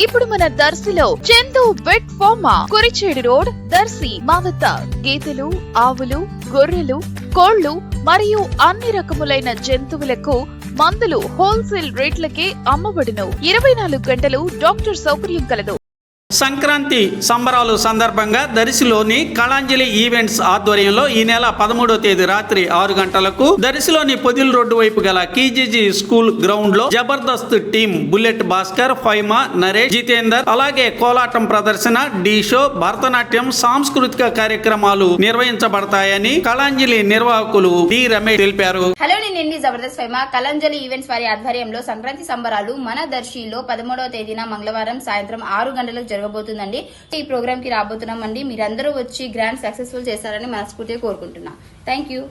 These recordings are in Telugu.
ఇప్పుడు మన దర్శిలో Chandu vet pharma, Kurichedu road, Darsi. మా వద్ద గేదెలు, ఆవులు, గొర్రెలు, కోళ్లు మరియు అన్ని రకములైన జంతువులకు మందులు హోల్సేల్ రేట్లకే అమ్మబడును. 24 గంటలు డాక్టర్ సౌకర్యం కలదు. సంక్రాంతి సంబరాలు సందర్భంగా దర్శిలోని కళాంజలి ఈవెంట్స్ ఆధ్వర్యంలో ఈ నెల 13వ తేదీ రాత్రి 6 గంటలకు దర్శిలోని పొదిల్ రోడ్డు వైపు గల కేజీజీ స్కూల్ గ్రౌండ్ లో జబర్దస్త్ టీం బుల్లెట్ భాస్కర్, ఫైమా, నరేష్, జితేందర్, అలాగే కోలాటం ప్రదర్శన, డి షో, భరతనాట్యం, సాంస్కృతిక కార్యక్రమాలు నిర్వహించబడతాయని కళాంజలి నిర్వాహకులు డి రమేష్ తెలిపారు. హలో, నేను జబర్దస్త్ ఫైమా. కళాంజలి ఈవెంట్స్ వారి ఆధ్వర్యంలో సంక్రాంతి సంబరాలు మన దర్శిలో 13వ తేదీన మంగళవారం సాయంత్రం 6 గంటలకు జరగబోతుందండి. ఈ ప్రోగ్రామ్ కి రాబోతున్నామండి. మీరందరూ వచ్చి గ్రాండ్ సక్సెస్ఫుల్ చేస్తారని మనస్ఫూర్తిగా కోరుకుంటున్నా. Thank you.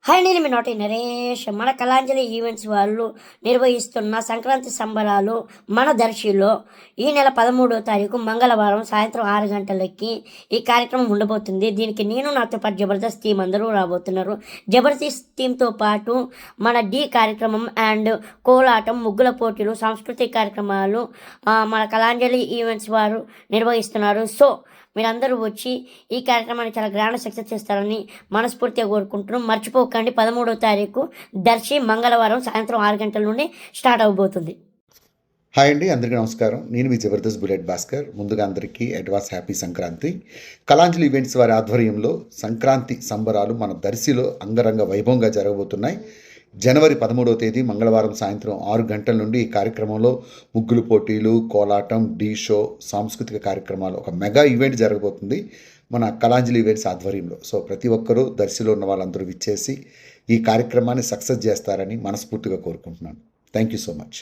హాయ్, నేను మీ నోటి నరేష్. మన కళాంజలి ఈవెంట్స్ వాళ్ళు నిర్వహిస్తున్న సంక్రాంతి సంబరాలు మన దర్శిలో ఈ నెల 13వ తారీఖు మంగళవారం సాయంత్రం 6 గంటలకి ఈ కార్యక్రమం ఉండబోతుంది. దీనికి నేను నాతో పాటు జబర్దస్త్ టీం అందరూ రాబోతున్నారు. జబర్దస్త్ టీంతో పాటు మన డి కార్యక్రమం అండ్ కోలాటం, ముగ్గుల పోటీలు, సాంస్కృతిక కార్యక్రమాలు మన కళాంజలి ఈవెంట్స్ వారు నిర్వహిస్తున్నారు. సో మీరందరూ వచ్చి ఈ కార్యక్రమాన్ని చాలా గ్రాండ్ సక్సెస్ చేస్తారని మనస్ఫూర్తిగా కోరుకుంటున్నాం. మర్చిపోకండి, 13వ తారీఖు దర్శి మంగళవారం సాయంత్రం 6 గంటల నుండి స్టార్ట్ అవబోతుంది. హాయ్ అండి, అందరికీ నమస్కారం. నేను మీ జబర్దస్త్ బుల్లెట్ భాస్కర్. ముందుగా అందరికీ advance happy Sankranti. Kalanjali events వారి ఆధ్వర్యంలో సంక్రాంతి సంబరాలు మన దర్శిలో అంగరంగ వైభవంగా జరగబోతున్నాయి. జనవరి 13వ తేదీ మంగళవారం సాయంత్రం 6 గంటల నుండి ఈ కార్యక్రమంలో ముగ్గులు పోటీలు, కోలాటం, డి షో, సాంస్కృతిక కార్యక్రమాలు, ఒక మెగా ఈవెంట్ జరగబోతుంది మన కళాంజలి ఈవెంట్స్ ఆధ్వర్యంలో. సో ప్రతి ఒక్కరూ దర్శిలో ఉన్న వాళ్ళందరూ విచ్చేసి ఈ కార్యక్రమాన్ని సక్సెస్ చేస్తారని మనస్ఫూర్తిగా కోరుకుంటున్నాను. Thank you so much.